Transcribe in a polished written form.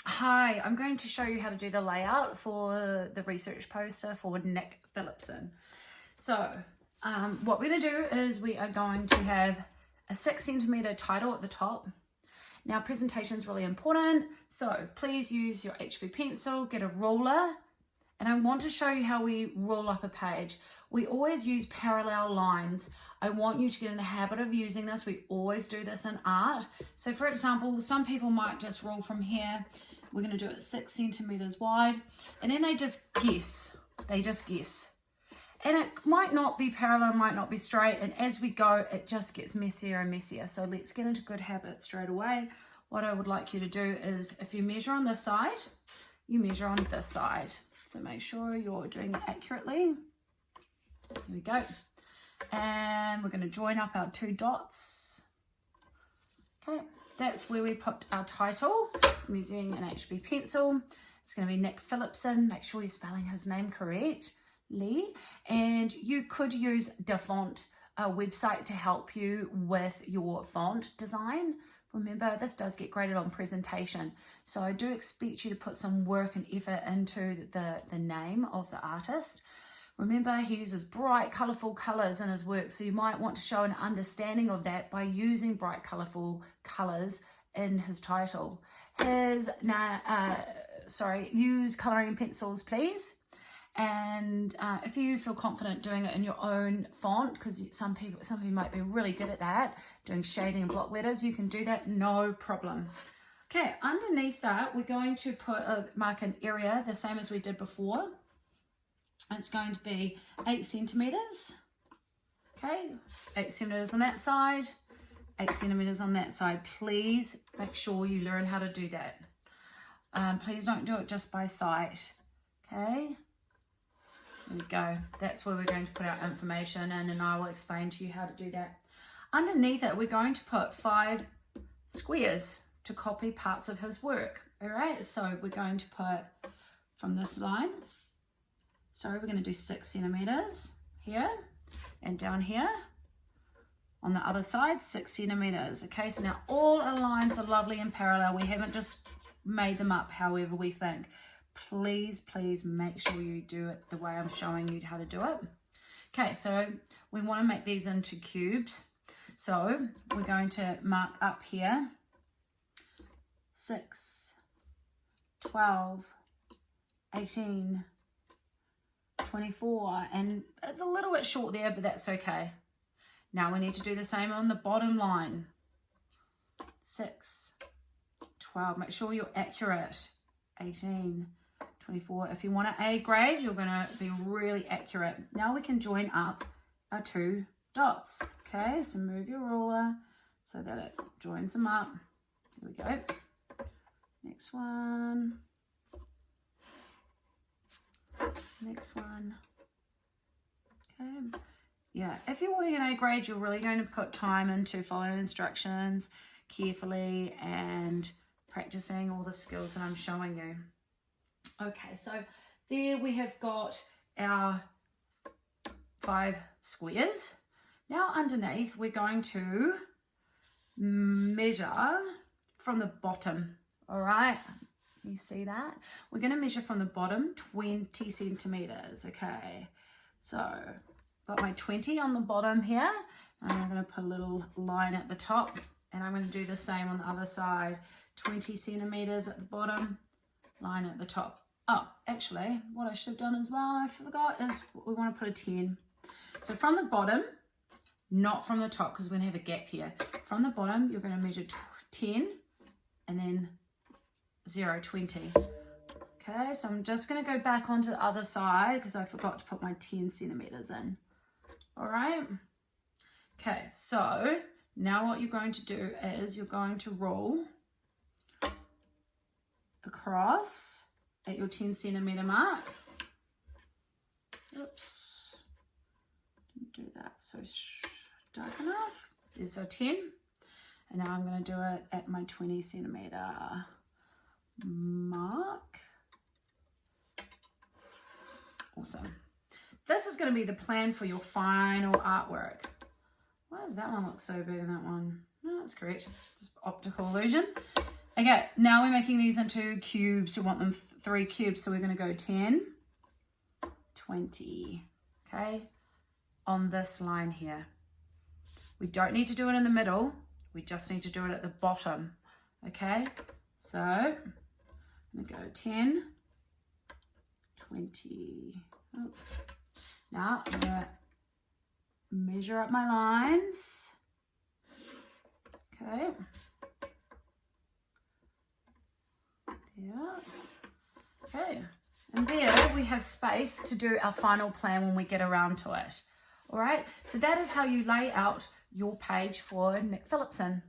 Hi, I'm going to show you how to do the layout for the research poster for Nick Phillipson. So what we're going to do is we are going to have a 6cm title at the top. Now presentation is really important, so please use your HB pencil, get a ruler, and I want to show you how we roll up a page. We always use parallel lines. I want you to get in the habit of using this. We always do this in art. So for example, some people might just roll from here. We're going to do it 6cm wide, and then they just guess. And it might not be parallel, might not be straight, and as we go, it just gets messier and messier. So let's get into good habits straight away. What I would like you to do is, if you measure on this side, you measure on this side. So make sure you're doing it accurately. Here we go. And we're going to join up our two dots. Okay, that's where we put our title. I'm using an HB pencil. It's going to be Nick Phillipson. Make sure you're spelling his name correctly. And you could use DaFont, a website, to help you with your font design. Remember, this does get graded on presentation. So I do expect you to put some work and effort into the name of the artist. Remember, he uses bright, colourful colours in his work, so you might want to show an understanding of that by using bright, colourful colours in his title. Use colouring pencils, please. And if you feel confident doing it in your own font, because some people might be really good at that, doing shading and block letters, you can do that, no problem. Okay, underneath that, we're going to mark an area, the same as we did before. It's going to be 8 centimeters. Okay, 8 centimeters on that side, 8 centimeters on that side. Please make sure you learn how to do that. Please don't do it just by sight. Okay, there we go. That's where we're going to put our information in, and I will explain to you how to do that. Underneath it, we're going to put 5 squares to copy parts of his work. All right, so we're going to put from this line. So we're going to do 6 centimeters here, and down here on the other side 6 centimeters. Okay, so now all our lines are lovely and parallel. We haven't just made them up however we think. Please make sure you do it the way I'm showing you how to do it. Okay, so we want to make these into cubes. So we're going to mark up here 6, 12, 18, 24, and it's a little bit short there, but that's okay. Now we need to do the same on the bottom line. 6, 12, make sure you're accurate. 18, 24. If you want an A grade, you're going to be really accurate. Now we can join up our 2 dots. Okay, so move your ruler so that it joins them up. There we go. Next one. Next one. Okay. Yeah, if you're wanting an A grade, you're really going to put time into following instructions carefully and practicing all the skills that I'm showing you. Okay, so there we have got our 5 squares. Now underneath, we're going to measure from the bottom. All right, you see that? We're going to measure from the bottom 20 centimeters. Okay, so got my 20 on the bottom here, and I'm going to put a little line at the top, and I'm going to do the same on the other side. 20 centimeters at the bottom, line at the top. Oh, actually, what I should have done as well, I forgot, is we want to put a 10. So from the bottom, not from the top, because we're going to have a gap here. From the bottom, you're going to measure 10, and then 0, 20. Okay, so I'm just going to go back onto the other side because I forgot to put my 10 centimeters in. All right. Okay, so now what you're going to do is you're going to roll across at your 10 centimeter mark. Oops, didn't do that so dark enough. There's a 10, and now I'm going to do it at my 20 centimeter mark. Awesome. This is going to be the plan for your final artwork. Why does that one look so big in that one? No, that's correct. Just optical illusion. Okay, now we're making these into cubes. We want them 3 cubes, so we're going to go 10, 20, okay, on this line here. We don't need to do it in the middle. We just need to do it at the bottom, okay? So I'm going to go 10, 20. Oh. Now I'm going to measure up my lines, okay? Yeah. Okay. And there we have space to do our final plan when we get around to it. All right. So that is how you lay out your page for Nick Phillipson.